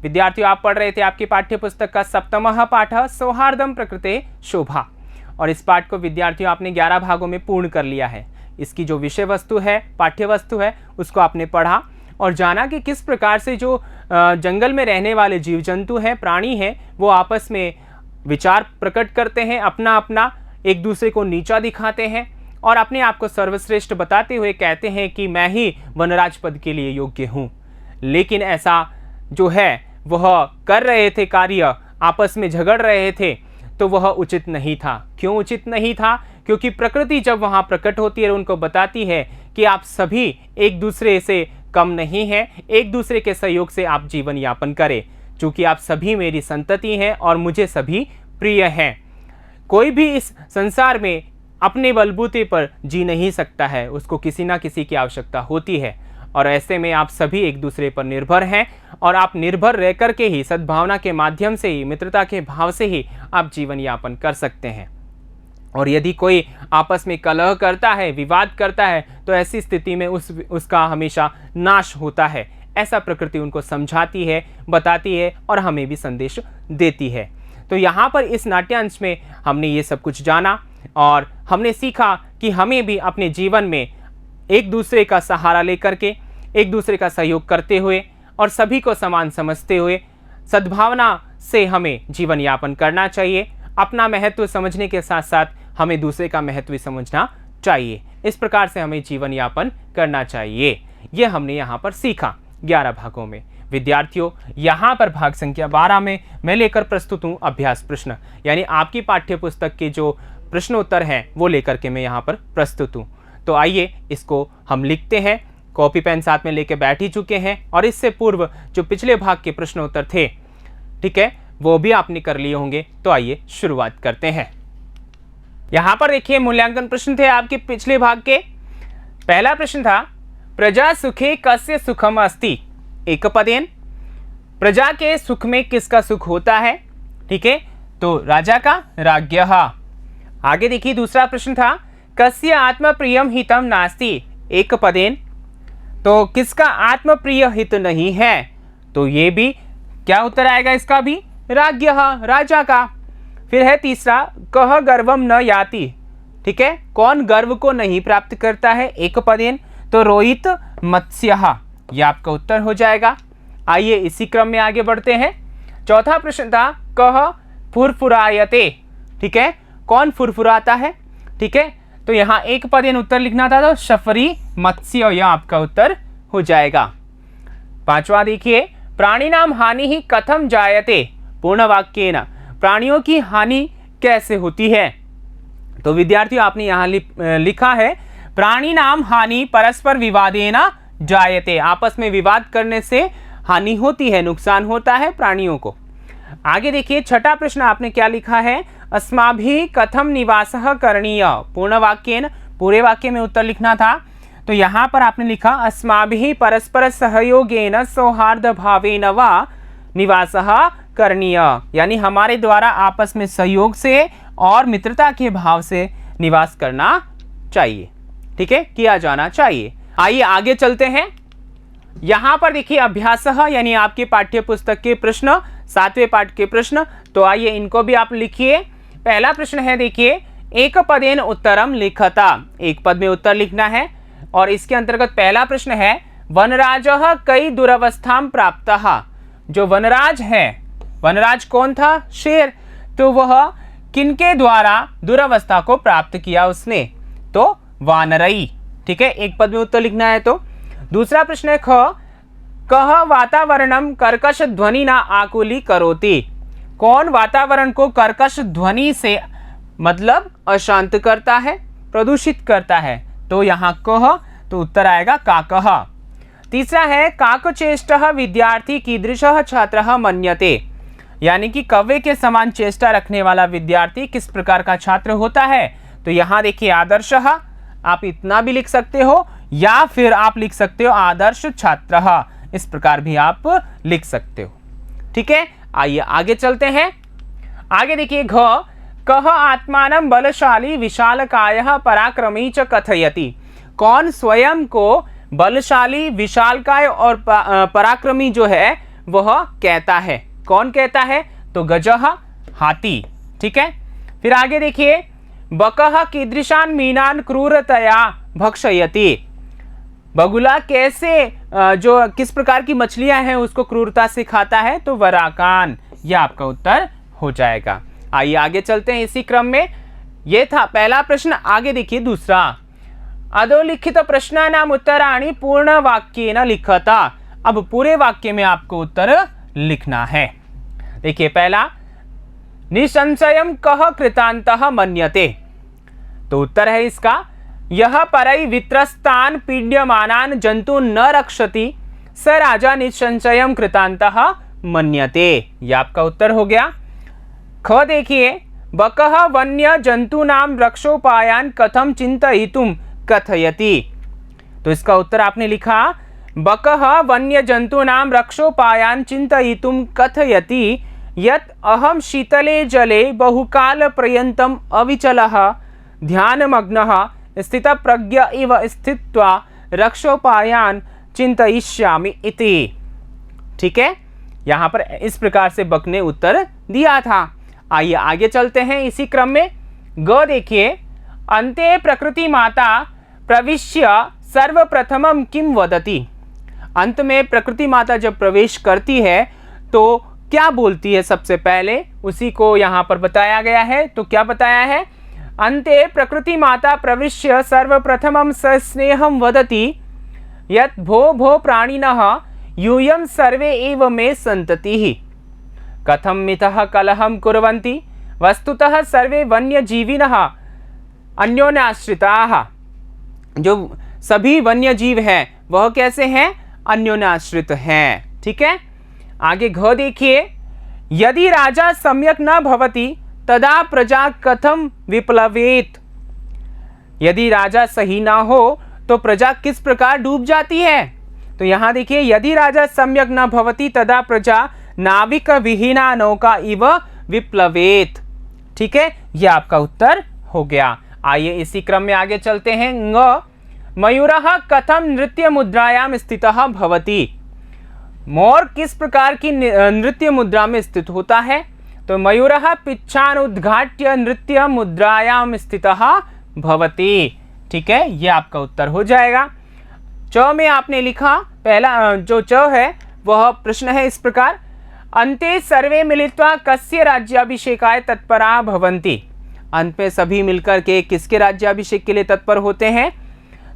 विद्यार्थियों, आप पढ़ रहे थे आपकी पाठ्य पुस्तक का सप्तमः पाठ सौहार्दम प्रकृते शोभा, और इस पाठ को विद्यार्थियों आपने 11 भागों में पूर्ण कर लिया है। इसकी जो विषय वस्तु है, पाठ्य वस्तु है, उसको आपने पढ़ा और जाना कि किस प्रकार से जो जंगल में रहने वाले जीव जंतु हैं, प्राणी हैं, वो आपस में विचार प्रकट करते हैं, अपना अपना एक दूसरे को नीचा दिखाते हैं और अपने आप को सर्वश्रेष्ठ बताते हुए कहते हैं कि मैं ही वनराज पद के लिए योग्य हूँ। लेकिन ऐसा जो है वह कर रहे थे कार्य, आपस में झगड़ रहे थे, तो वह उचित नहीं था। क्यों उचित नहीं था? क्योंकि प्रकृति जब वहाँ प्रकट होती है, उनको बताती है कि आप सभी एक दूसरे से कम नहीं हैं, एक दूसरे के सहयोग से आप जीवन यापन करें, चूँकि आप सभी मेरी संतति हैं और मुझे सभी प्रिय हैं। कोई भी इस संसार में अपने बलबूते पर जी नहीं सकता है, उसको किसी ना किसी की आवश्यकता होती है, और ऐसे में आप सभी एक दूसरे पर निर्भर हैं और आप निर्भर रह कर के ही सद्भावना के माध्यम से ही, मित्रता के भाव से ही आप जीवन यापन कर सकते हैं। और यदि कोई आपस में कलह करता है, विवाद करता है, तो ऐसी स्थिति में उसका हमेशा नाश होता है। ऐसा प्रकृति उनको समझाती है, बताती है और हमें भी संदेश देती है। तो यहाँ पर इस नाट्यांश में हमने ये सब कुछ जाना और हमने सीखा कि हमें भी अपने जीवन में एक दूसरे का सहारा लेकर के, एक दूसरे का सहयोग करते हुए और सभी को समान समझते हुए सद्भावना से हमें जीवन यापन करना चाहिए। अपना महत्व समझने के साथ साथ हमें दूसरे का महत्व समझना चाहिए। इस प्रकार से हमें जीवन यापन करना चाहिए। ये हमने यहाँ पर सीखा 11 भागों में। विद्यार्थियों, यहाँ पर भाग संख्या 12 में मैं लेकर प्रस्तुत हूँ अभ्यास प्रश्न, यानी आपकी पाठ्य पुस्तक के जो प्रश्नोत्तर हैं वो लेकर के मैं यहाँ पर प्रस्तुत हूँ। तो आइए इसको हम लिखते हैं। कॉपी पेन साथ में लेके बैठ ही चुके हैं और इससे पूर्व जो पिछले भाग के प्रश्नोत्तर थे, ठीक है, वो भी आपने कर लिए होंगे। तो आइए शुरुआत करते हैं। यहाँ पर देखिए मूल्यांकन प्रश्न थे आपके पिछले भाग के। पहला प्रश्न था प्रजा सुखे कस्य सुखम अस्ति, एक पदेन। प्रजा के सुख में किसका सुख होता है? ठीक है, तो राजा का, राज्ञः। आगे देखिए दूसरा प्रश्न था कस्य आत्मप्रियम हितम नास्ति, एक पदेन। तो किसका आत्मप्रिय हित नहीं है? तो ये भी क्या उत्तर आएगा इसका भी? राज्ञः, राजा का। फिर है तीसरा कह गर्वम न याति, ठीक है, कौन गर्व को नहीं प्राप्त करता है? एक पदेन। तो रोहित मत्स्यः, यह आपका उत्तर हो जाएगा। आइए इसी क्रम में आगे बढ़ते हैं। चौथा प्रश्न था कह फुरफुरायते, ठीक है, कौन फुरफुराता है? ठीक है, तो यहाँ एक पदेन उत्तर लिखना था, तो शफरी मत्स्य, यह आपका उत्तर हो जाएगा। पांचवा देखिए प्राणी नाम हानि ही कथम जायते, पूर्ण वाक्येन, प्राणियों की हानि कैसे होती है? तो विद्यार्थियों आपने यहाँ लिखा है प्राणी नाम हानि परस्पर विवादेन जायते, आपस में विवाद करने से हानि होती है, नुकसान होता है प्राणियों को। आगे देखिए छठा प्रश्न आपने क्या लिखा है अस्माभिः कथम निवासः करणीय, पूर्ण वाक्येन, पूरे वाक्य में उत्तर लिखना था। तो यहाँ पर आपने लिखा अस्माभिः परस्पर सहयोगेन सौहार्द भावेन वा निवासः करणीय, यानी हमारे द्वारा आपस में सहयोग से और मित्रता के भाव से निवास करना चाहिए, ठीक है, किया जाना चाहिए। आइए आगे चलते हैं। यहाँ पर देखिए अभ्यासः, यानी आपके पाठ्य पुस्तक के प्रश्न, 7वें पाठ के प्रश्न। तो आइए इनको भी आप लिखिए। पहला प्रश्न है देखिए एक पदेन उत्तरम लिखता, एक पद में उत्तर लिखना है। और इसके अंतर्गत पहला प्रश्न है वनराजः कई दुरवस्थाम प्राप्तः, जो वनराज है, वनराज कौन था? शेर। तो वह किनके द्वारा दुरावस्था को प्राप्त किया उसने? तो वानरई, ठीक है, एक पद में उत्तर लिखना है। तो दूसरा प्रश्न है कह वातावरणम कर्कश ध्वनि ना आकुली करोति, कौन वातावरण को कर्कश ध्वनि से मतलब अशांत करता है, प्रदूषित करता है? तो यहाँ कह, तो उत्तर आएगा काकः। तीसरा है काकचेष्टः विद्यार्थी कीदृशः छात्रः मन्यते, यानी कि कव्वे के समान चेष्टा रखने वाला विद्यार्थी किस प्रकार का छात्र होता है? तो यहाँ देखिए आदर्शः, आप इतना भी लिख सकते हो या फिर आप लिख सकते हो आदर्श छात्रः, इस प्रकार भी आप लिख सकते हो, ठीक है। आइए आगे चलते हैं। आगे देखिए घ कह आत्मानं बलशाली विशालकायः पराक्रमी च कथयति, कौन स्वयं को बलशाली विशालकाय और पराक्रमी जो है वह कहता है। कौन कहता है? तो गजः हाथी। ठीक है, फिर आगे देखिए, बकः कीदृशान मीनान क्रूरतया भक्षयति। बगुला कैसे जो किस प्रकार की मछलियां हैं उसको क्रूरता से खाता है? तो वराकान। यह आपका उत्तर हो जाएगा। आइए आगे चलते हैं इसी क्रम में। यह था पहला प्रश्न। आगे देखिए दूसरा, अधोलिखित प्रश्नानाम उत्तराणि पूर्ण वाक्येन लिखता। अब पूरे वाक्य में आपको उत्तर लिखना है। देखिए पहला, निसंशयं कः कृतान्तः मन्यते। तो उत्तर है इसका, यह परई वित्रस्तान पीड्यमानान जंतु न रक्षति स राजा निसंशयं कृतान्तः मन्यते। यह आपका उत्तर हो गया। ख देखिए, बकः वन्य जंतूनां रक्षोपायान कथम चिंतयितुम कथयति। तो इसका उत्तर आपने लिखा, बकः वन्य जंतूनां रक्षोपायान चिंतयितुम कथयति यत् अहम शीतले जले बहुकाल पर्यन्तम अविचलः ध्यानमग्नः स्थितप्रज्ञ इव स्थित्वा रक्षोपायान चिंतयिष्यामि इति। ठीक है, यहाँ पर इस प्रकार से बक ने उत्तर दिया था। आइए आगे चलते हैं इसी क्रम में। ग देखिए, अन्ते प्रकृति माता प्रविश्य सर्वप्रथमम किम वदति। अंत में प्रकृति माता जब प्रवेश करती है तो क्या बोलती है? सबसे पहले उसी को यहाँ पर बताया गया है। तो क्या बताया है? अन्ते प्रकृति माता प्रविश्य सर्वप्रथमं सस्नेहं वदति यत् भो भो प्राणिनः यूयं सर्वे एव मे सन्ततिः कथं मिथः कलहं कुर्वन्ति वस्तुतः सर्वे वन्यजीविनः अन्योन्याश्रिताः। जो सभी वन्य जीव हैं वह कैसे हैं? अन्योन्याश्रित हैं। ठीक है, आगे घ देखिए, यदि राजा सम्यक न भवति तदा प्रजा कथम विप्लवेत। यदि राजा सही ना हो तो प्रजा किस प्रकार डूब जाती है? तो यहां देखिए, यदि राजा सम्यक न भवति तदा प्रजा नाविक विहीना नौका इव विप्लवेत। ठीक है, यह आपका उत्तर हो गया। आइए इसी क्रम में आगे चलते हैं। ङ, मयूरः कथम नृत्य मुद्रायाम स्थितः भवति। मोर किस प्रकार की नृत्य मुद्रा में स्थित होता है? तो मयूरः पिच्छानुद्घाट्य नृत्य मुद्रायाम स्थितः भवति। ठीक है, यह आपका उत्तर हो जाएगा। च में आपने लिखा, पहला जो च है वह प्रश्न है इस प्रकार, अन्ते सर्वे मिलित्वा कस्य राज्याभिषेकाय तत्परा भवन्ति। अंत में सभी मिलकर के किसके राज्याभिषेक के लिए तत्पर होते हैं?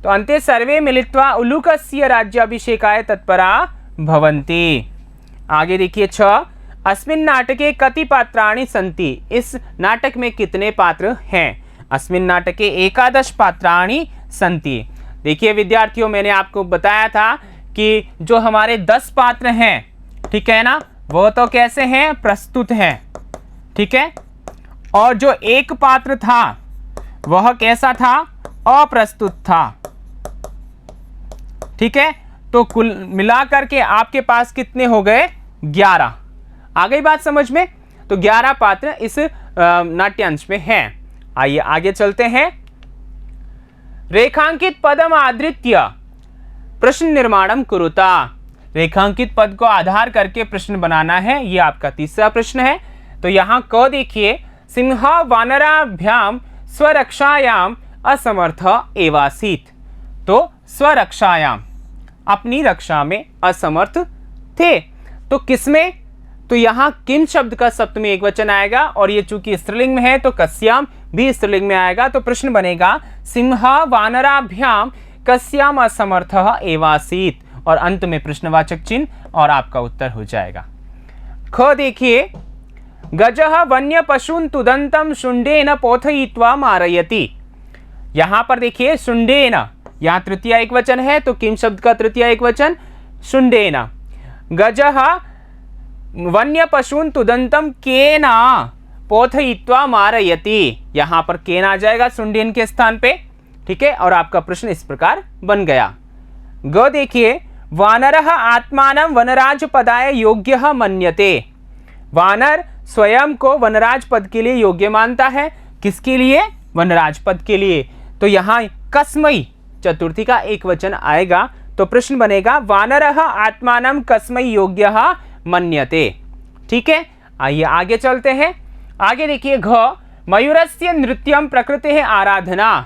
तो अन्ते सर्वे मिलित्वा उलूकस्य राज्याभिषेकाय तत्परा भवन्ति। आगे देखिए छ, अस्मिन् नाटके कति पात्राणि सन्ति। इस नाटक में कितने पात्र हैं? अस्मिन् नाटके एकादश पात्राणि सन्ति। देखिए विद्यार्थियों, मैंने आपको बताया था कि जो हमारे 10 पात्र हैं, ठीक है ना, वो तो कैसे हैं? प्रस्तुत हैं। ठीक है, और जो एक पात्र था वह कैसा था? अप्रस्तुत था। ठीक है, तो कुल मिलाकर के आपके पास कितने हो गए? 11। आ गई बात समझ में? तो 11 पात्र इस नाट्यांश में हैं। आइए आगे चलते हैं। रेखांकित पदम आधृत्य प्रश्न निर्माणम कुरुता। रेखांकित पद को आधार करके प्रश्न बनाना है। यह आपका तीसरा प्रश्न है। तो यहां क देखिए, सिंह वानराभ्याम स्वरक्षायाम असमर्थ एवासीत। तो स्वरक्षायाम, अपनी रक्षा में असमर्थ थे। तो किसमें? तो यहां किम शब्द का सप्तमी एकवचन आएगा, और ये चूंकि स्त्रीलिंग में है तो कस्याम भी स्त्रीलिंग में आएगा। तो प्रश्न बनेगा, सिंह वानराभ्याम कस्याम असमर्थः एवासीत, और अंत में प्रश्नवाचक चिन्ह, और आपका उत्तर हो जाएगा। ख देखिए, गजः वन्य पशून् तुदन्तं शुण्डेन पोथयित्वा मारयति। यहां पर देखिए शुण्डेन, यहां तृतीया एकवचन है तो किम शब्द का तृतीया एकवचन शुण्डेन। गजः वन्य पशून् तुदन्तं केन पोथयित्वा मारयति। यहां पर केन आ जाएगा शुण्डेन के स्थान पे। ठीक है, और आपका प्रश्न इस प्रकार बन गया। ग देखिए, वानरः आत्मानं वनराज पदाय योग्यः मन्यते। वानर स्वयं को वनराज पद के लिए योग्य मानता है। किसके लिए? वनराज पद के लिए। तो यहाँ कस्मै चतुर्थी का एक वचन आएगा। तो प्रश्न बनेगा, वानरः आत्मानं कस्मै योग्यः मन्यते। ठीक है, आइए आगे चलते हैं। आगे देखिए, घ मयूरस्य नृत्यम प्रकृति आराधना।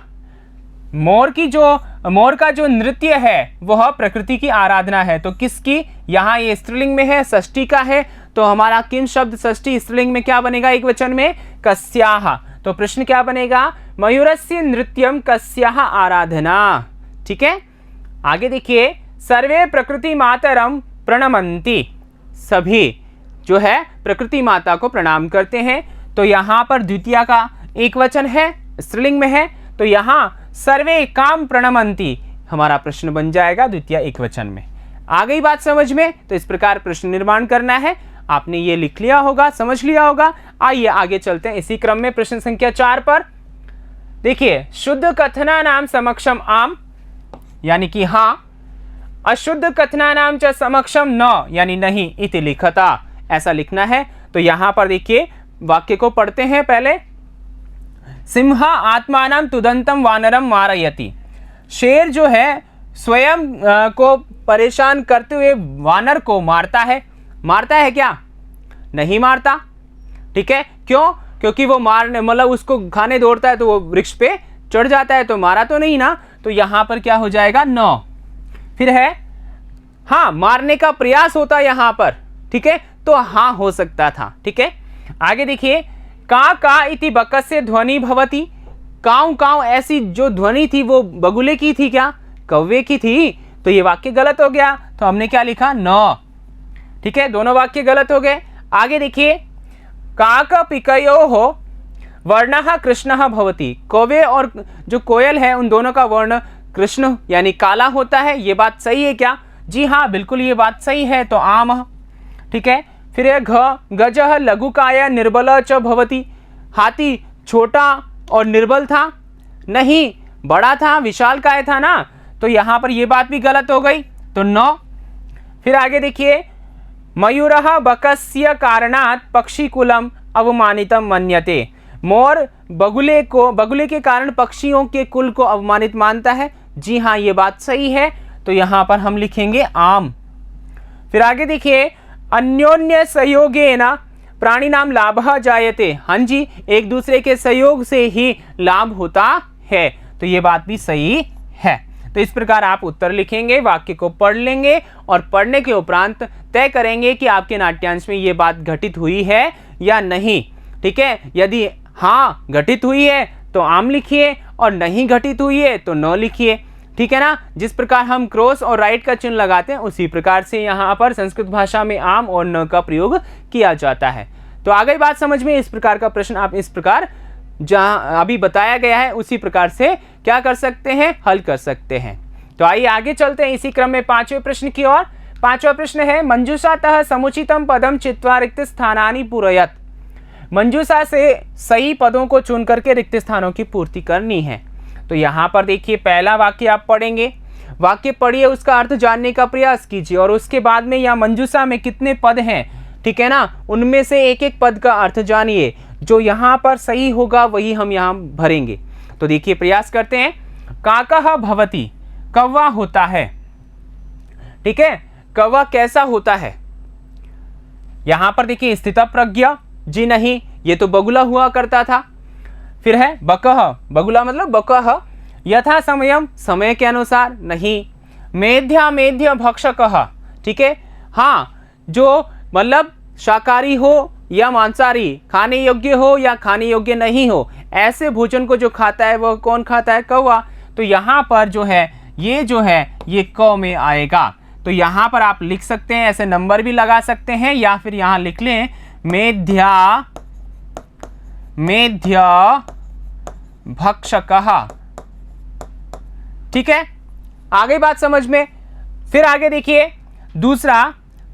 मोर का जो नृत्य है वह प्रकृति की आराधना है। तो किसकी? यहाँ ये स्त्रीलिंग में है, षष्ठी का है, तो हमारा किम शब्द षष्ठी स्त्रीलिंग में क्या बनेगा एक वचन में? कस्याः। तो प्रश्न क्या बनेगा? मयूरस्य नृत्यम कस्याः आराधना। ठीक है, आगे देखिए, सर्वे प्रकृति मातरम प्रणमन्ति। सभी जो है प्रकृति माता को प्रणाम करते हैं। तो यहाँ पर द्वितीय का एक वचन है, स्त्रीलिंग में है, तो यहाँ सर्वे काम प्रणमन्ति हमारा प्रश्न बन जाएगा द्वितीय एक वचन में। आ गई बात समझ में? तो इस प्रकार प्रश्न निर्माण करना है। आपने ये लिख लिया होगा, समझ लिया होगा। आइए आगे चलते हैं इसी क्रम में प्रश्न संख्या 4 पर। देखिए, शुद्ध कथना नाम समक्षम आम, यानी कि हाँ, अशुद्ध कथना नाम च समक्षम न, यानी नहीं, इति लिखता, ऐसा लिखना है। तो यहां पर देखिए वाक्य को पढ़ते हैं पहले। सिंह आत्मानं तुदंतम वानरम मारयति। शेर जो है स्वयं को परेशान करते हुए वानर को मारता है। मारता है क्या? नहीं मारता। ठीक है, क्यों? क्योंकि वो मारने मतलब उसको खाने दौड़ता है तो वो वृक्ष पे चढ़ जाता है, तो मारा तो नहीं ना। तो यहां पर क्या हो जाएगा? न। फिर है हाँ, मारने का प्रयास होता यहां पर। ठीक है, तो हाँ हो सकता था। ठीक है, आगे देखिए, का इति बकस्य ध्वनि भवति। काऊ काऊ ऐसी जो ध्वनि थी वो बगुले की थी क्या? कौवे की थी। तो ये वाक्य गलत हो गया, तो हमने क्या लिखा? न। ठीक है, दोनों वाक्य गलत हो गए। आगे देखिए, काक पिकयोः वर्णः कृष्णः भवति। कौवे और जो कोयल है उन दोनों का वर्ण कृष्ण यानी काला होता है। ये बात सही है क्या? जी हाँ, बिल्कुल ये बात सही है। तो आम। ठीक है, फिर है गजः लघुकाय निर्बल च भवति। हाथी छोटा और निर्बल था? नहीं, बड़ा था, विशालकाय था ना। तो यहाँ पर ये बात भी गलत हो गई, तो न। फिर आगे देखिए, मयूरः बकस्य कारणात् पक्षीकुलम अवमानितम मन्यते। मोर बगुले के कारण पक्षियों के कुल को अवमानित मानता है। जी हाँ, ये बात सही है। तो यहाँ पर हम लिखेंगे आम। फिर आगे देखिए, अन्योन्य सहयोगेन प्राणी नाम लाभः जायते। हाँ जी, एक दूसरे के सहयोग से ही लाभ होता है। तो ये बात भी सही है। तो इस प्रकार आप उत्तर लिखेंगे, वाक्य को पढ़ लेंगे और पढ़ने के उपरांत तय करेंगे कि आपके नाट्यांश में ये बात घटित हुई है या नहीं। ठीक है, यदि हाँ घटित हुई है तो आम लिखिए और नहीं घटित हुई है तो न लिखिए। ठीक है ना, जिस प्रकार हम क्रॉस और राइट का चिन्ह लगाते हैं उसी प्रकार से यहाँ पर संस्कृत भाषा में आम और न का प्रयोग किया जाता है। तो आ गई बात समझ में? इस प्रकार का प्रश्न आप इस प्रकार जहाँ अभी बताया गया है उसी प्रकार से क्या कर सकते हैं? हल कर सकते हैं। तो आइए आगे चलते हैं इसी क्रम में 5वें प्रश्न की ओर। 5वां प्रश्न है, मंजूषातः समुचितम पदम चित्वा रिक्त स्थानानि पूरयत। मंजूषा से सही पदों को चुन करके रिक्त स्थानों की पूर्ति करनी है। तो यहाँ पर देखिए, पहला वाक्य आप पढ़ेंगे, वाक्य पढ़िए, उसका अर्थ जानने का प्रयास कीजिए और उसके बाद में यहाँ मंजूषा में कितने पद हैं, ठीक है ना, उनमें से एक एक पद का अर्थ जानिए। जो यहाँ पर सही होगा वही हम यहाँ भरेंगे। तो देखिए, प्रयास करते हैं। काकः भवति, कौवा होता है। ठीक है, कौवा कैसा होता है? यहाँ पर देखिए, स्थितप्रज्ञ, जी नहीं, ये तो बगुला हुआ करता था। फिर है बकः, बगुला मतलब बकः, यथा समयम, समय के अनुसार, नहीं। मेध्य भक्षकः, ठीक है, हाँ, जो मतलब शाकाहारी हो या मांसाहारी, खाने योग्य हो या खाने योग्य नहीं हो, ऐसे भोजन को जो खाता है वह कौन खाता है? कौवा। तो यहाँ पर जो है ये क में आएगा। तो यहाँ पर आप लिख सकते हैं, ऐसे नंबर भी लगा सकते हैं या फिर यहाँ लिख लें मेध्य भक्षकः। ठीक है, आ गई बात समझ में? फिर आगे देखिए, दूसरा,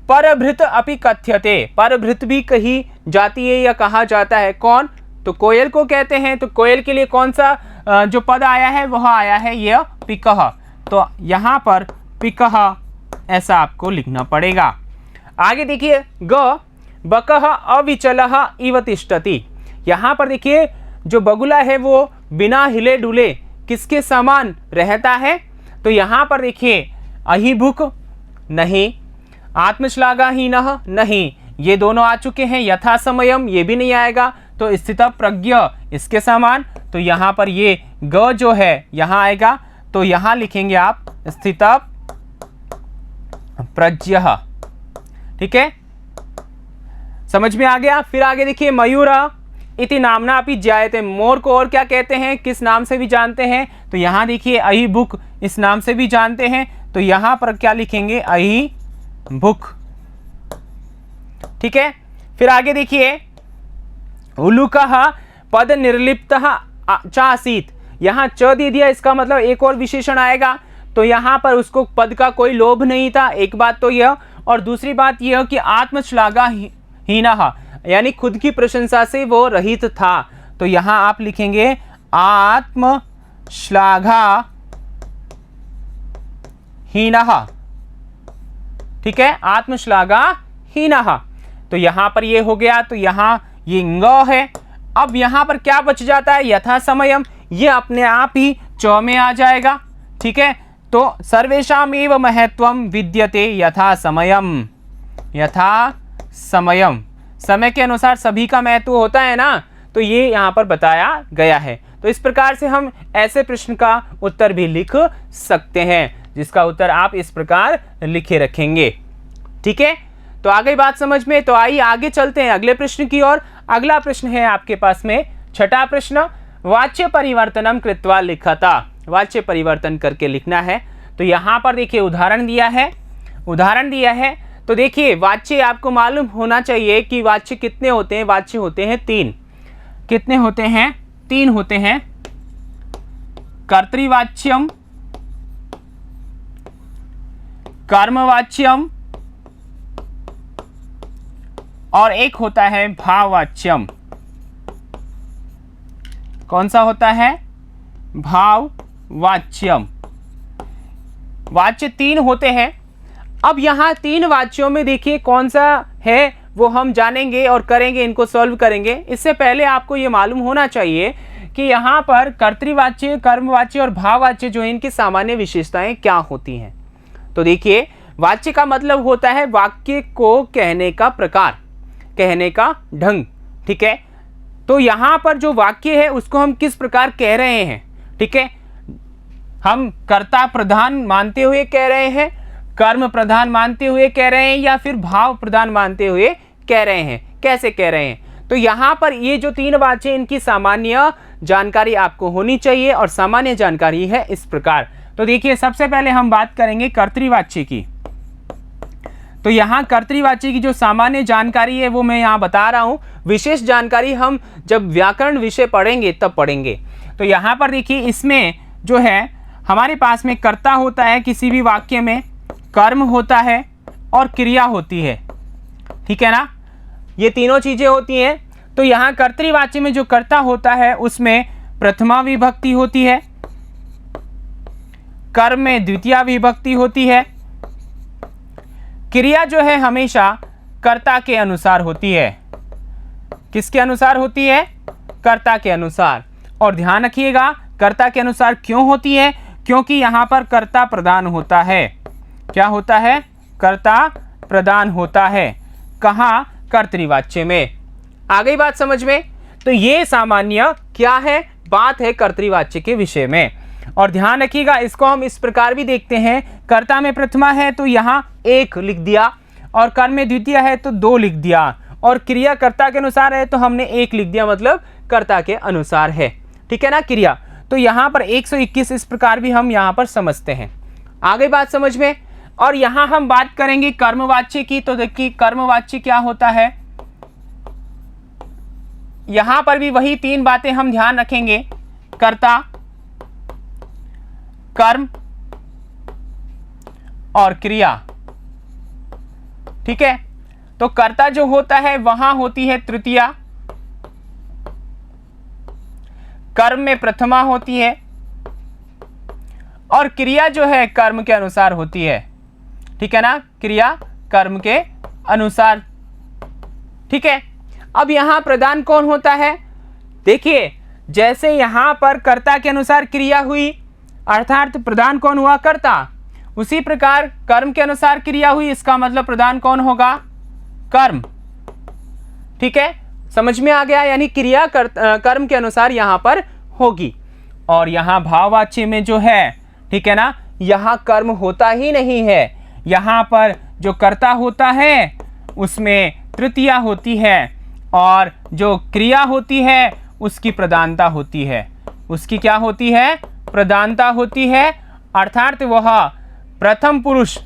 परभृत अपि कथ्यते। परभृत भी कही जाती है या कहा जाता है। कौन? तो कोयल को कहते हैं। तो कोयल के लिए कौन सा जो पद आया है वह आया है यह पिकः। तो यहाँ पर पिकः ऐसा आपको लिखना पड़ेगा। आगे देखिए, ग बकः अविचलः इव तिष्ठति। यहाँ पर देखिए, जो बगुला है वो बिना हिले डुले किसके समान रहता है? तो यहाँ पर देखिए, अहिभुक नहीं, आत्मश्लाघाहीनः नहीं, ये दोनों आ चुके हैं। यथा समयम ये भी नहीं आएगा, तो स्थितः प्रज्ञ इसके समान, तो यहाँ पर ये ग जो है यहाँ आएगा, तो यहाँ लिखेंगे आप स्थितः प्रज्ञः। ठीक है, समझ में आ गया। फिर आगे देखिए, मयूर इति नामना अपि ज्यायते, मोर को और क्या कहते हैं, किस नाम से भी जानते हैं, तो यहाँ देखिए अहि भुक इस नाम से भी जानते हैं, तो यहाँ पर क्या लिखेंगे, अहि भुक। ठीक है, फिर आगे देखिए, उलूकः पद निर्लिप्तः चासीत, यहाँ च दे दिया, इसका मतलब एक और विशेषण आएगा, तो यहाँ पर उसको पद का कोई लोभ नहीं था, एक बात तो यह, और दूसरी बात यह कि आत्मश्लाघाहीनः यानी खुद की प्रशंसा से वो रहित था, तो यहाँ आप लिखेंगे आत्मश्लाघाहीनः। ठीक है, आत्मश्लाघाहीनः, तो यहाँ पर ये हो गया, तो यहाँ ये ङ है। अब यहाँ पर क्या बच जाता है, यथा समयम, ये अपने आप ही च में आ जाएगा। ठीक है, तो सर्वेषाम एव महत्वम विद्यते यथा समयम, यथा समयम, समय के अनुसार सभी का महत्व होता है ना, तो ये यहाँ पर बताया गया है। तो इस प्रकार से हम ऐसे प्रश्न का उत्तर भी लिख सकते हैं, जिसका उत्तर आप इस प्रकार लिखे रखेंगे। ठीक है, तो आ गई बात समझ में। तो आइए आगे चलते हैं अगले प्रश्न की ओर। अगला प्रश्न है आपके पास में छठा प्रश्न, वाच्य परिवर्तनम कृत्वा लिखता, वाच्य परिवर्तन करके लिखना है। तो यहाँ पर देखिए उदाहरण दिया है, उदाहरण दिया है, तो देखिए वाच्य आपको मालूम होना चाहिए कि वाच्य कितने होते हैं, वाच्य होते हैं 3। कितने होते हैं, 3 होते हैं। कर्तृवाच्यम, कर्मवाच्यम और एक होता है भाववाच्यम। कौन सा होता है, भाववाच्यम। वाच्य 3 होते हैं। अब यहाँ 3 वाच्यों में देखिए कौन सा है वो हम जानेंगे और करेंगे, इनको सॉल्व करेंगे। इससे पहले आपको ये मालूम होना चाहिए कि यहाँ पर कर्तृवाच्य, कर्मवाच्य और भाववाच्य जो है इनकी सामान्य विशेषताएं क्या होती हैं। तो देखिए, वाच्य का मतलब होता है वाक्य को कहने का प्रकार, कहने का ढंग। ठीक है, तो यहाँ पर जो वाक्य है उसको हम किस प्रकार कह रहे हैं। ठीक है, हम कर्ता प्रधान मानते हुए कह रहे हैं, कर्म प्रधान मानते हुए कह रहे हैं, या फिर भाव प्रधान मानते हुए कह रहे हैं, कैसे कह रहे हैं। तो यहाँ पर ये जो 3 वाच्य इनकी सामान्य जानकारी आपको होनी चाहिए, और सामान्य जानकारी है इस प्रकार। तो देखिए सबसे पहले हम बात करेंगे कर्तृवाच्य की। तो यहाँ कर्तृवाच्य की जो सामान्य जानकारी है वो मैं यहाँ बता रहा हूँ, विशेष जानकारी हम जब व्याकरण विषय पढ़ेंगे तब पढ़ेंगे। तो यहाँ पर देखिए इसमें जो है हमारे पास में कर्ता होता है, किसी भी वाक्य में कर्म होता है और क्रिया होती है। ठीक है ना, ये तीनों चीजें होती हैं। तो यहाँ कर्तृवाच्य में जो कर्ता होता है उसमें प्रथमा विभक्ति होती है, कर्म में द्वितीया विभक्ति होती है, क्रिया जो है हमेशा कर्ता के अनुसार होती है। किसके अनुसार होती है, कर्ता के अनुसार। और ध्यान रखिएगा कर्ता के अनुसार क्यों होती है, क्योंकि यहाँ पर कर्ता प्रधान होता है। क्या होता है, कर्ता प्रधान होता है। कहाँ, कर्तृवाच्य में। आ गई बात समझ में। तो ये सामान्य क्या है, बात है कर्तृवाच्य के विषय में। और ध्यान रखिएगा इसको हम इस प्रकार भी देखते हैं, कर्ता में प्रथमा है तो यहाँ 1 लिख दिया, और कर्म में द्वितीय है तो 2 लिख दिया, और क्रिया कर्ता के अनुसार है तो हमने 1 लिख दिया, मतलब कर्ता के अनुसार है। ठीक है ना, क्रिया। तो यहाँ पर 121 इस प्रकार भी हम यहाँ पर समझते हैं। आ गई बात समझ में। और यहाँ हम बात करेंगे कर्मवाच्य की। तो देखिए कर्मवाच्य क्या होता है, यहाँ पर भी वही 3 बातें हम ध्यान रखेंगे, कर्ता, कर्म और क्रिया। ठीक है, तो कर्ता जो होता है वहां होती है तृतीया, कर्म में प्रथमा होती है, और क्रिया जो है कर्म के अनुसार होती है। ठीक है ना, क्रिया कर्म के अनुसार। ठीक है, अब यहां प्रधान कौन होता है, देखिए जैसे यहां पर कर्ता के अनुसार क्रिया हुई, अर्थात प्रधान कौन हुआ, कर्ता। उसी प्रकार कर्म के अनुसार क्रिया हुई, इसका मतलब प्रधान कौन होगा? कर्म। ठीक है, समझ में आ गया? यानी क्रिया कर्म के अनुसार यहां पर होगी। और यहां भाववाच्य में जो है, ठीक है ना, यहां कर्म होता ही नहीं है। यहां पर जो कर्ता होता है उसमें तृतीया होती है, और जो क्रिया होती है उसकी प्रधानता होती है। उसकी क्या होती है? प्रधानता होती है, अर्थात वह प्रथम पुरुष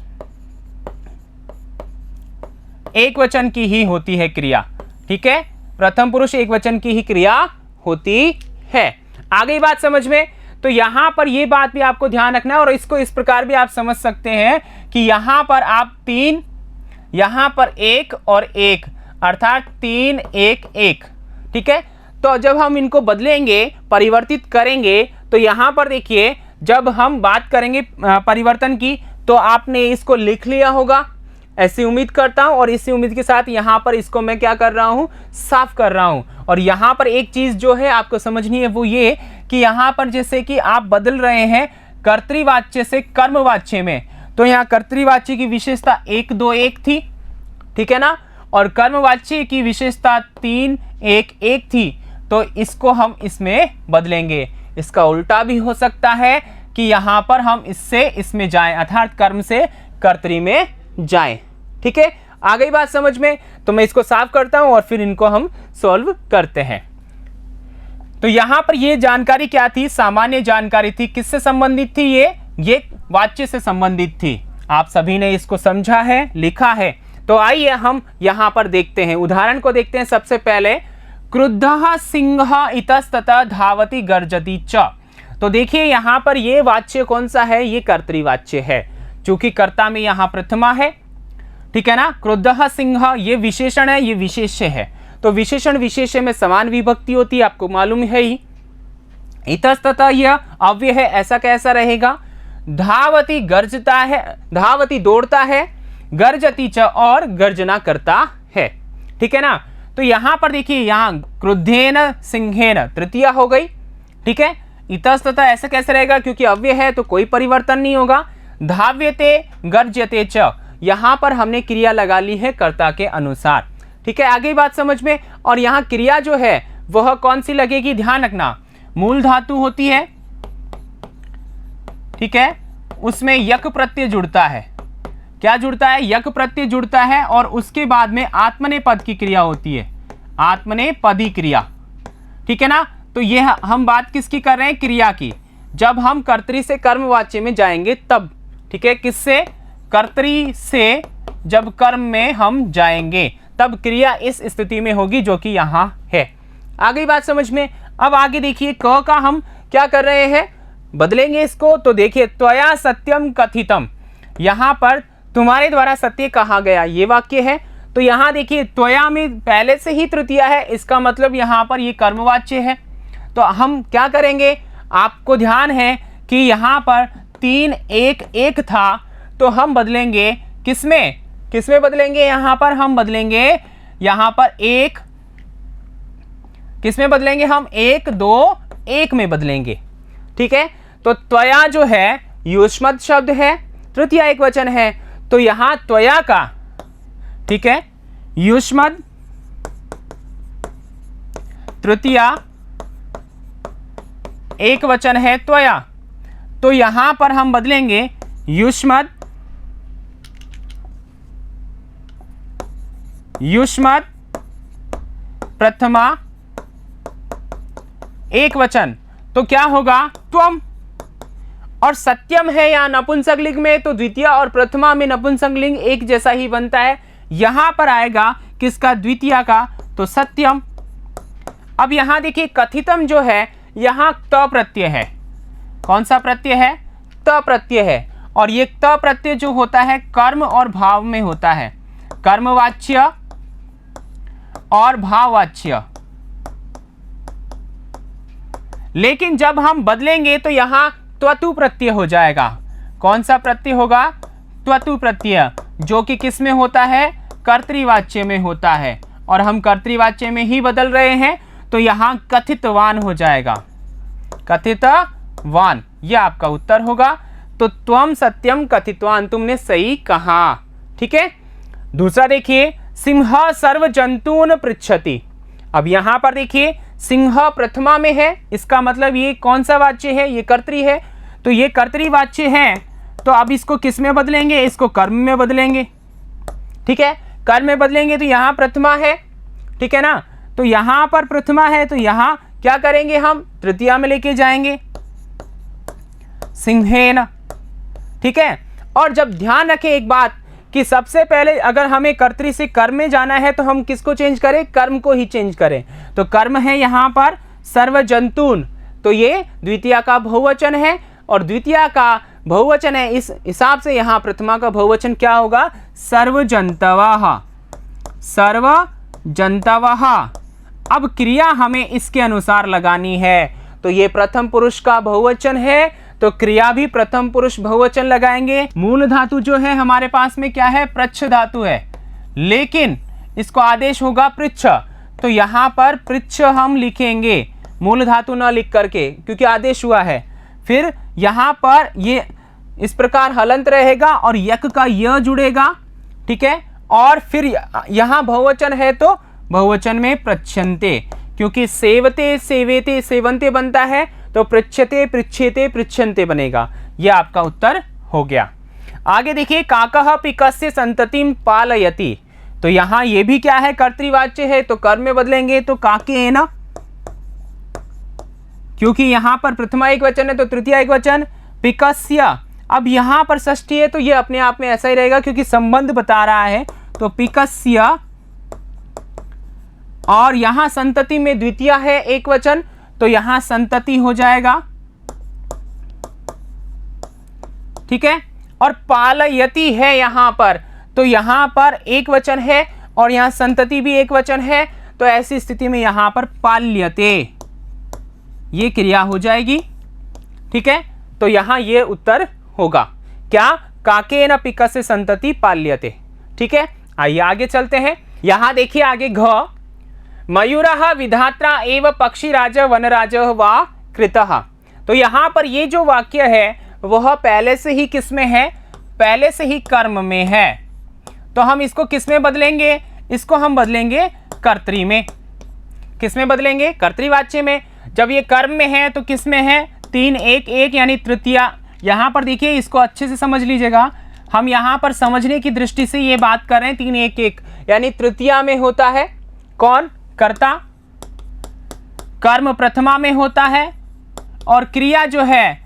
एक वचन की ही होती है क्रिया। ठीक है, प्रथम पुरुष एक वचन की ही क्रिया होती है। आ गई बात समझ में? तो यहां पर यह बात भी आपको ध्यान रखना है, और इसको इस प्रकार भी आप समझ सकते हैं कि यहां पर आप 3, यहां पर 1 और 1, अर्थात 3 1 1। ठीक है, तो जब हम इनको बदलेंगे, परिवर्तित करेंगे, तो यहां पर देखिए जब हम बात करेंगे परिवर्तन की, तो आपने इसको लिख लिया होगा, ऐसी उम्मीद करता हूं। और इसी उम्मीद के साथ यहां पर इसको मैं क्या कर रहा हूं? साफ कर रहा हूं। और यहां पर एक चीज जो है आपको समझनी है, वो ये कि यहां पर जैसे कि आप बदल रहे हैं कर्तृवाच्य से कर्मवाच्य में, तो यहां कर्तृवाच्य की विशेषता 1 2 1 थी, ठीक है ना, और कर्मवाच्य की विशेषता 3 1 1 थी। तो इसको हम इसमें बदलेंगे। इसका उल्टा भी हो सकता है कि यहां पर हम इससे इसमें जाएं, अर्थात कर्म से कर्तरी में जाएं। ठीक है, आ गई बात समझ में? तो मैं इसको साफ करता हूं और फिर इनको हम सॉल्व करते हैं। तो यहां पर ये जानकारी क्या थी? सामान्य जानकारी थी। किससे संबंधित थी? ये वाच्य से संबंधित थी। आप सभी ने इसको समझा है, लिखा है। तो आइए हम यहां पर देखते हैं, उदाहरण को देखते हैं। सबसे पहले क्रुद्धः सिंहः इतस्ततः धावति गर्जति च। तो देखिए यहां पर ये वाच्य कौन सा है? ये कर्तृवाच्य है, चूंकि कर्ता में यहां प्रथमा है। ठीक है ना, क्रुद्धः सिंह ये विशेषण है, ये विशेष्य है। तो विशेषण विशेष्य में समान विभक्ति होती है, आपको मालूम है ही। इतस्ततः यह अव्यय है, ऐसा कैसा रहेगा? धावति गर्जता है, धावति दौड़ता है, गर्जति च और गर्जना करता है। ठीक है ना, तो यहां पर देखिए, यहां क्रुद्धेन सिंहेन तृतीया हो गई। ठीक है, इतस्ततः ऐसा कैसे रहेगा? क्योंकि अव्यय है तो कोई परिवर्तन नहीं होगा। धाव्यते गर्जते च, यहां पर हमने क्रिया लगा ली है कर्ता के अनुसार। ठीक है, आगे बात समझ में? और यहां क्रिया जो है वह कौन सी लगेगी? ध्यान रखना, मूल धातु होती है, ठीक है, उसमें यक प्रत्यय जुड़ता है। क्या जुड़ता है? यक प्रत्यय जुड़ता है, और उसके बाद में आत्मनेपद की क्रिया होती है, आत्मनेपदी क्रिया। ठीक है ना, तो यह हम बात किसकी कर रहे हैं? क्रिया की। जब हम कर्तरी से कर्मवाच्य में जाएंगे तब, ठीक है, किससे? कर्तरी से जब कर्म में हम जाएंगे तब क्रिया इस स्थिति में होगी जो कि यहां है। आगे बात समझ में? अब आगे देखिए, क का हम क्या कर रहे हैं? बदलेंगे इसको। तो देखिए, त्वया सत्यम कथितम, यहां पर तुम्हारे द्वारा सत्य कहा गया, ये वाक्य है। तो यहां देखिए, त्वया में पहले से ही तृतीया है, इसका मतलब यहां पर ये कर्मवाच्य है। तो हम क्या करेंगे? आपको ध्यान है कि यहां पर 3 1 1 था, तो हम बदलेंगे किसमें? किसमें बदलेंगे? यहां पर हम बदलेंगे, यहां पर 1 किसमें बदलेंगे? हम 1 2 1 में बदलेंगे। ठीक है, तो त्वया जो है युष्मद् शब्द है, तृतीया एक वचन है, तो यहां त्वया का, ठीक है, युष्मद् तृतीया एक वचन है त्वया, तो यहां पर हम बदलेंगे युष्मद् प्रथमा एक वचन, तो क्या होगा? त्वम। और सत्यम है या नपुंसकलिंग में, तो द्वितीय और प्रथमा में नपुंसकलिंग एक जैसा ही बनता है। यहां पर आएगा किसका? द्वितीय का, तो सत्यम। अब यहां देखिए, कथितम जो है यहां त प्रत्यय है। कौन सा प्रत्यय है? त प्रत्यय है। और ये त प्रत्यय जो होता है कर्म और भाव में होता है, कर्मवाच्य और भाववाच्य। लेकिन जब हम बदलेंगे तो यहां त्वतु प्रत्यय हो जाएगा। कौन सा प्रत्यय होगा? त्वतु प्रत्यय, जो कि किस में होता है? कर्तृवाच्य में होता है, और हम कर्तृवाच्य में ही बदल रहे हैं, तो यहां कथितवान हो जाएगा। कथितवान, यह आपका उत्तर होगा। तो त्वम सत्यम कथितवान, तुमने सही कहा। ठीक है। दूसरा देखिए, सिंह सर्व जंतून पृच्छति। अब यहां पर देखिए सिंह प्रथमा में है, इसका मतलब ये कौन सा वाच्य है, ये कर्तरी है, तो ये कर्तरी वाच्य है। तो अब इसको किस में बदलेंगे, इसको कर्म में बदलेंगे। ठीक है, कर्म में बदलेंगे तो यहां प्रथमा है, ठीक है ना, तो यहां पर प्रथमा है, तो यहां क्या करेंगे, हम तृतीया में लेके जाएंगे, सिंहेन। ठीक है। और जब ध्यान रखें एक बात कि सबसे पहले अगर हमें कर्तरी से कर्म में जाना है तो हम किसको चेंज करें, कर्म को ही चेंज करें। तो कर्म है यहां पर सर्व जंतून, तो ये द्वितीया का बहुवचन है और द्वितीया का बहुवचन है, इस हिसाब से यहां प्रथमा का बहुवचन क्या होगा, सर्व जंतवः, सर्व जंतवः। अब क्रिया हमें इसके अनुसार लगानी है, तो ये प्रथम पुरुष का बहुवचन है तो क्रिया भी प्रथम पुरुष बहुवचन लगाएंगे। मूल धातु जो है हमारे पास में क्या है, पृच्छ धातु है, लेकिन इसको आदेश होगा पृच्छ, तो यहां पर पृच्छ हम लिखेंगे मूल धातु न लिख करके, क्योंकि आदेश हुआ है। फिर यहां पर ये इस प्रकार हलंत रहेगा और यक का य जुड़ेगा। ठीक है। और फिर यहां बहुवचन है तो बहुवचन में पृच्छन्ते, क्योंकि सेवते सेवेते सेवन्ते बनता है तो पृच्छते पृच्छेते पृच्छन्ते बनेगा। यह आपका उत्तर हो गया। आगे देखिए, काकः पिकस्य संततिं पालयति, तो यहां ये भी क्या है, कर्तृवाच्य है, तो कर्म में बदलेंगे तो काकेन, क्योंकि यहां पर प्रथमा एक वचन है तो तृतीया एक वचन, पिकस्य। अब यहां पर षष्ठी है तो ये अपने आप में ऐसा ही रहेगा क्योंकि संबंध बता रहा है, तो पिकस्य। और यहां संतति में द्वितीय है एक वचन, तो यहां संतति हो जाएगा। ठीक है। और पालयति है यहां पर, तो यहां पर एक वचन है और यहां संतति भी एक वचन है, तो ऐसी स्थिति में यहां पर पाल्यते ये क्रिया हो जाएगी। ठीक है। तो यहां ये उत्तर होगा क्या, काकेन पिकस्य संतति पाल्यते। ठीक है। आइए आगे चलते हैं। यहां देखिए आगे घ, मयूरः विधात्रा एव पक्षीराज वनराज वा कृतः। तो यहां पर ये जो वाक्य है वह पहले से ही किस में है, पहले से ही कर्म में है, तो हम इसको किस में बदलेंगे, इसको हम बदलेंगे कर्तरी में। किस में बदलेंगे, कर्तृवाच्य में। जब ये कर्म में है तो किस में है, 3 1 1 यानी तृतीया। यहां पर देखिए इसको अच्छे से समझ लीजिएगा, हम यहां पर समझने की दृष्टि से ये बात कर रहे हैं, 3 1 1 यानी तृतीया में होता है कौन, कर्ता, कर्म प्रथमा में होता है और क्रिया जो है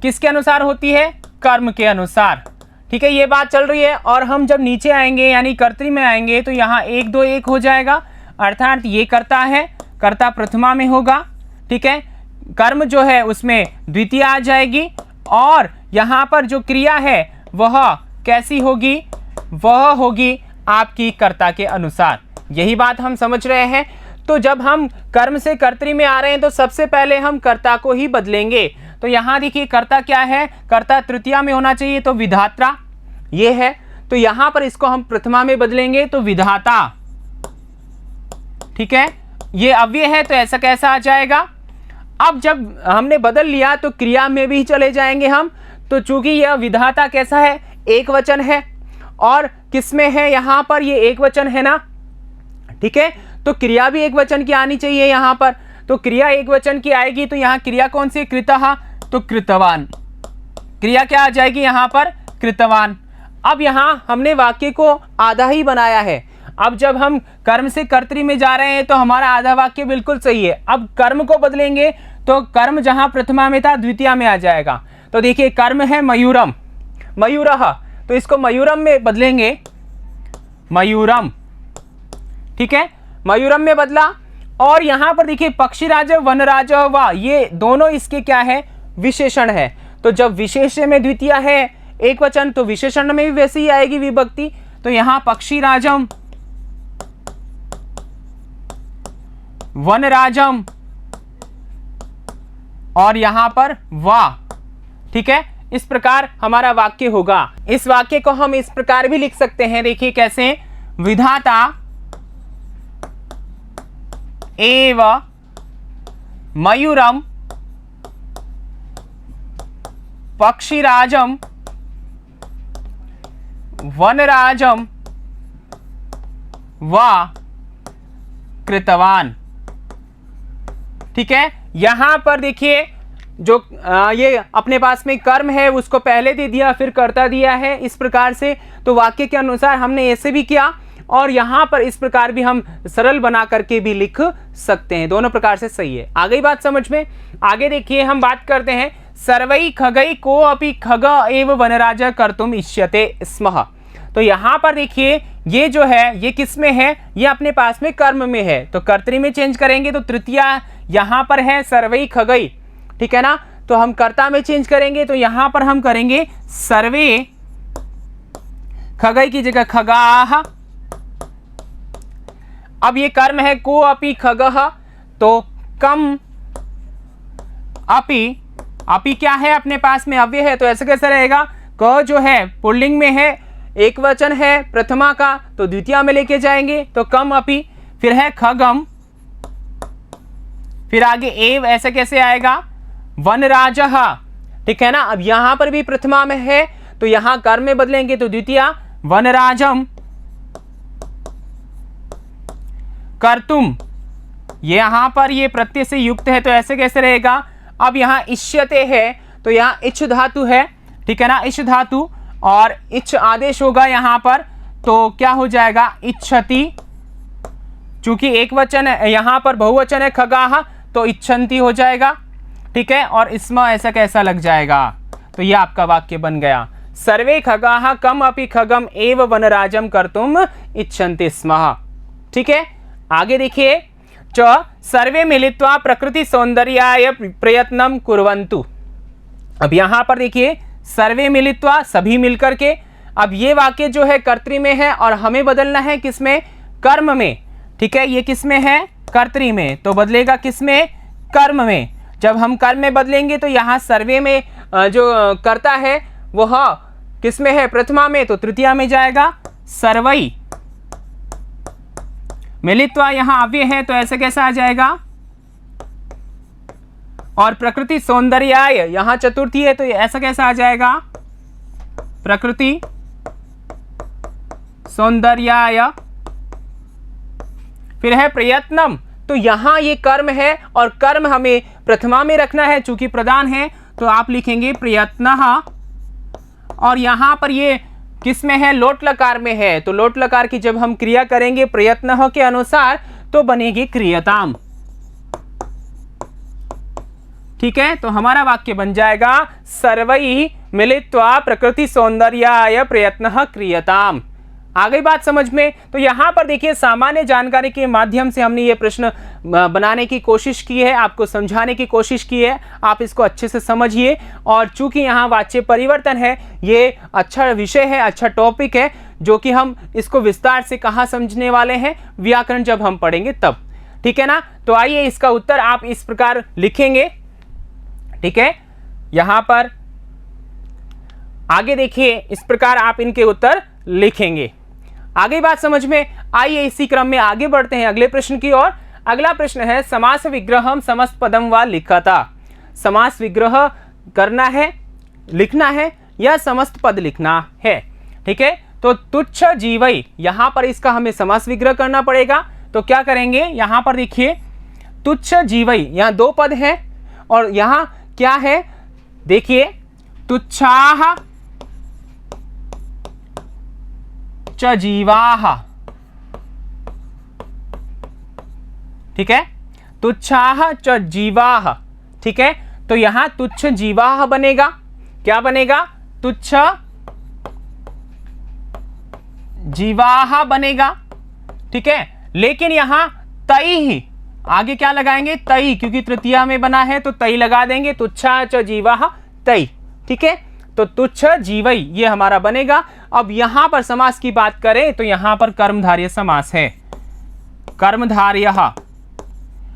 किसके अनुसार होती है, कर्म के अनुसार। ठीक है, ये बात चल रही है। और हम जब नीचे आएंगे यानी कर्तरी में आएंगे तो यहाँ 1 2 1 हो जाएगा, अर्थात ये कर्ता है, कर्ता प्रथमा में होगा। ठीक है। कर्म जो है उसमें द्वितीय आ जाएगी और यहाँ पर जो क्रिया है वह कैसी होगी, वह होगी आपकी कर्ता के अनुसार। यही बात हम समझ रहे हैं। तो जब हम कर्म से कर्तरी में आ रहे हैं तो सबसे पहले हम कर्ता को ही बदलेंगे। तो यहां देखिए कर्ता क्या है, कर्ता तृतीया में होना चाहिए, तो विधात्रा ये है, तो यहां पर इसको हम प्रथमा में बदलेंगे तो विधाता। ठीक है, ये अव्यय है तो ऐसा कैसा आ जाएगा। अब जब हमने बदल लिया तो क्रिया में भी चले जाएंगे हम, तो चूंकि यह विधाता कैसा है, एक वचन है और किसमें है, यहां पर ये एक वचन है ना। ठीक है, तो क्रिया भी एक वचन की आनी चाहिए यहां पर, तो क्रिया एक वचन की आएगी तो यहां क्रिया कौन सी, कृतः, तो कृतवान। क्रिया क्या आ जाएगी यहां पर, कृतवान। अब यहां हमने वाक्य को आधा ही बनाया है। अब जब हम कर्म से कर्तरी में जा रहे हैं तो हमारा आधा वाक्य बिल्कुल सही है। अब कर्म को बदलेंगे तो कर्म जहां प्रथमा में था द्वितीया में आ जाएगा। तो देखिए कर्म है मयूरम, मयूरः, तो इसको मयूरम में बदलेंगे, मयूरम। ठीक है, मयूरम में बदला। और यहां पर देखिए पक्षीराज वनराज वा, ये दोनों इसके क्या है, विशेषण है। तो जब विशेष्य में द्वितीय है एक वचन तो विशेषण में भी वैसे ही आएगी विभक्ति। तो यहां पक्षीराजम, वनराजम और यहां पर वा। ठीक है, इस प्रकार हमारा वाक्य होगा। इस वाक्य को हम इस प्रकार भी लिख सकते हैं, देखिए कैसे, विधाता एव मयूरम पक्षिराजम वनराजम व कृतवान। ठीक है, यहां पर देखिए जो ये अपने पास में कर्म है उसको पहले दे दिया, फिर कर्ता दिया है इस प्रकार से। तो वाक्य के अनुसार हमने ऐसे भी किया और यहां पर इस प्रकार भी हम सरल बना करके भी लिख सकते हैं, दोनों प्रकार से सही है। आ गई बात समझ में? आगे देखिए हम बात करते हैं सर्वै खगै को अपि खग एव वनराज कर्तुम इष्यते स्मः। तो यहां पर देखिए ये जो है ये किस में है? ये अपने पास में कर्म में है, तो कर्तरी में चेंज करेंगे तो तृतीया यहां पर है सर्वै खगै, ठीक है ना। तो हम कर्ता में चेंज करेंगे तो यहां पर हम करेंगे सर्वे खगै की जगह खगाह। अब ये कर्म है को अपि खगः, तो कम अपि क्या है अपने पास में अव्यय है, तो ऐसे कैसे रहेगा? क जो है पुल्लिंग में है, एक वचन है प्रथमा का, तो द्वितीय में लेके जाएंगे तो कम अपि, फिर है खगम, फिर आगे एव, ऐसे कैसे आएगा? वनराजः, ठीक है ना। अब यहां पर भी प्रथमा में है तो यहां कर्म में बदलेंगे तो द्वितीय वनराजम कर्तुम, ये यहां पर ये प्रत्यय से युक्त है तो ऐसे कैसे रहेगा? अब यहां इष्यते है तो यहां इच्छ धातु है, ठीक है ना, इच्छ धातु, और इच्छ आदेश होगा यहां पर, तो क्या हो जाएगा? इच्छति, चूंकि एक वचन है यहां पर बहुवचन है खगाह तो इच्छन्ति हो जाएगा, ठीक है, और इसमें ऐसा कैसा लग जाएगा? तो ये आपका वाक्य बन गया सर्वे खगाः कम अपि खगम एव वनराजम कर्तुम इच्छन्ति स्मः। ठीक है, आगे देखिए च सर्वे मिलित्वा प्रकृति सौंदर्याय प्रयत्नं कुर्वन्तु। अब यहां पर देखिए सर्वे मिलित्वा, सभी मिलकर के। अब ये वाक्य जो है कर्तरी में है और हमें बदलना है किसमें? कर्म में, ठीक है। ये किसमें है? कर्तरी में, तो बदलेगा किसमें? कर्म में। जब हम कर्म में बदलेंगे तो यहाँ सर्वे में जो कर्ता है वह किसमें है? प्रथमा में, तो तृतीया में जाएगा सर्वई। मिलित्वा यहाँ अव्यय है तो ऐसे कैसा आ जाएगा? और प्रकृति सौंदर्याय यहाँ चतुर्थी है तो ऐसा कैसा आ जाएगा? प्रकृति सौंदर्याय। फिर है प्रयत्नम, तो यहां ये कर्म है और कर्म हमें प्रथमा में रखना है चूंकि प्रधान है, तो आप लिखेंगे प्रयत्नः, और यहां पर ये किस में है? लोट लकार में है, तो लोट लकार की जब हम क्रिया करेंगे प्रयत्नः के अनुसार तो बनेगी क्रियताम। ठीक है, तो हमारा वाक्य बन जाएगा सर्वै मिलित्वा प्रकृति सौंदर्याय प्रयत्नः क्रियताम। आ गई बात समझ में? तो यहां पर देखिए सामान्य जानकारी के माध्यम से हमने ये प्रश्न बनाने की कोशिश की है, आपको समझाने की कोशिश की है, आप इसको अच्छे से समझिए। और चूंकि यहाँ वाच्य परिवर्तन है, ये अच्छा विषय है, अच्छा टॉपिक है, जो कि हम इसको विस्तार से कहाँ समझने वाले हैं? व्याकरण जब हम पढ़ेंगे तब, ठीक है ना। तो आइए इसका उत्तर आप इस प्रकार लिखेंगे, ठीक है। यहां पर आगे देखिए इस प्रकार आप इनके उत्तर लिखेंगे। आगे बात समझ में? आइए इसी क्रम में आगे बढ़ते हैं अगले प्रश्न की ओर। अगला प्रश्न है समास विग्रहम समस्त पदम वा लिखता। समास विग्रह करना है, लिखना है या समस्त पद लिखना है, ठीक है। तो तुच्छ जीवई, यहां पर इसका हमें समास विग्रह करना पड़ेगा। तो क्या करेंगे? यहां पर देखिए तुच्छ जीवई, यहां दो पद हैं और यहां क्या है? देखिए तुच्छाः च जीवाः, ठीक है, तुच्छाः च जीवाः, ठीक है। तो यहां तुच्छ जीवाः बनेगा, क्या बनेगा? तुच्छ जीवाः बनेगा, ठीक है। लेकिन यहां तई ही, आगे क्या लगाएंगे? तई, क्योंकि तृतीया में बना है तो तई लगा देंगे, तुच्छा च जीवाः तई, ठीक है। तो तुच्छ जीवई ये हमारा बनेगा। अब यहां पर समास की बात करें तो यहां पर कर्मधारय समास है, कर्मधारयः,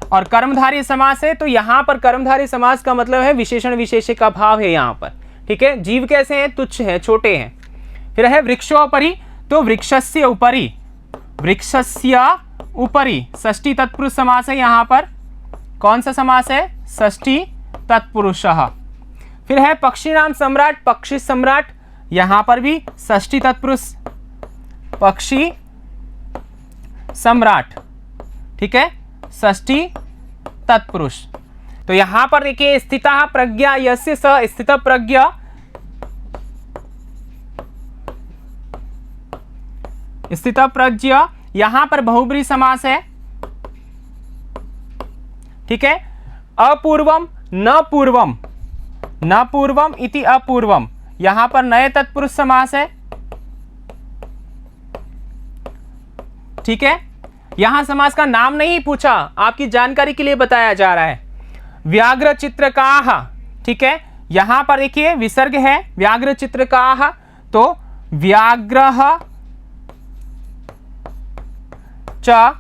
और कर्मधारय समास है तो यहां पर कर्मधारय समास का मतलब है विशेषण विशेष्य का भाव है यहां पर, ठीक है। जीव कैसे हैं? तुच्छ है, छोटे हैं। फिर है वृक्षोपरि, तो वृक्षस्य उपरि, वृक्षस्य उपरि षष्ठी तत्पुरुष समास है। यहां पर कौन सा समास है? षष्ठी तत्पुरुषः। फिर है पक्षीणाम सम्राट, पक्षी सम्राट, यहां पर भी षष्ठी तत्पुरुष, पक्षी सम्राट, ठीक है, षष्ठी तत्पुरुष। तो यहां पर देखिए स्थितः प्रज्ञा यस्य स, स्थित प्रज्ञा, स्थित प्रज्ञ, यहां पर बहुब्रीहि समास है, ठीक है। अपूर्वम न पूर्वम, न पूर्वम इति अपूर्वम, यहां पर नए तत्पुरुष समास है, ठीक है। यहां समास का नाम नहीं पूछा, आपकी जानकारी के लिए बताया जा रहा है। व्याघ्र चित्रकाः, ठीक है, यहां पर देखिए विसर्ग है, व्याघ्र चित्रकाः, तो व्याघ्रः च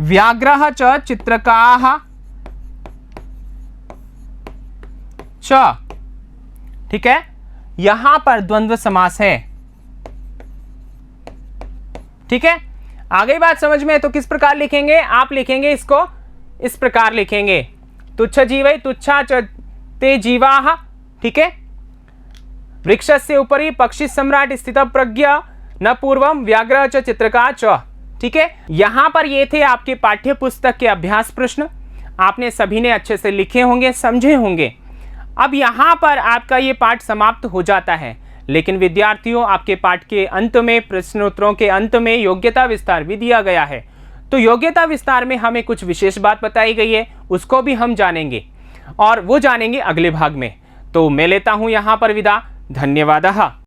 व्याघ्रः च चित्रकाः च, ठीक है, यहां पर द्वंद्व समास है, ठीक है। आगे बात समझ में है तो किस प्रकार लिखेंगे, आप लिखेंगे इसको इस प्रकार लिखेंगे, तुच्छ जीवै तुच्छा च ते जीवाः, ठीक है। वृक्षस्य उपरि पक्षी सम्राट स्थित प्रज्ञा न पूर्वम व्याघ्र च चित्रका च, ठीक है। यहां पर ये थे आपके पाठ्य पुस्तक के अभ्यास प्रश्न, आपने सभी ने अच्छे से लिखे होंगे, समझे होंगे। अब यहां पर आपका ये पाठ समाप्त हो जाता है, लेकिन विद्यार्थियों आपके पाठ के अंत में, प्रश्नोत्तरों के अंत में योग्यता विस्तार भी दिया गया है। तो योग्यता विस्तार में हमें कुछ विशेष बात बताई गई है, उसको भी हम जानेंगे और वो जानेंगे अगले भाग में। तो मैं लेता हूं यहां पर विदा। धन्यवाद।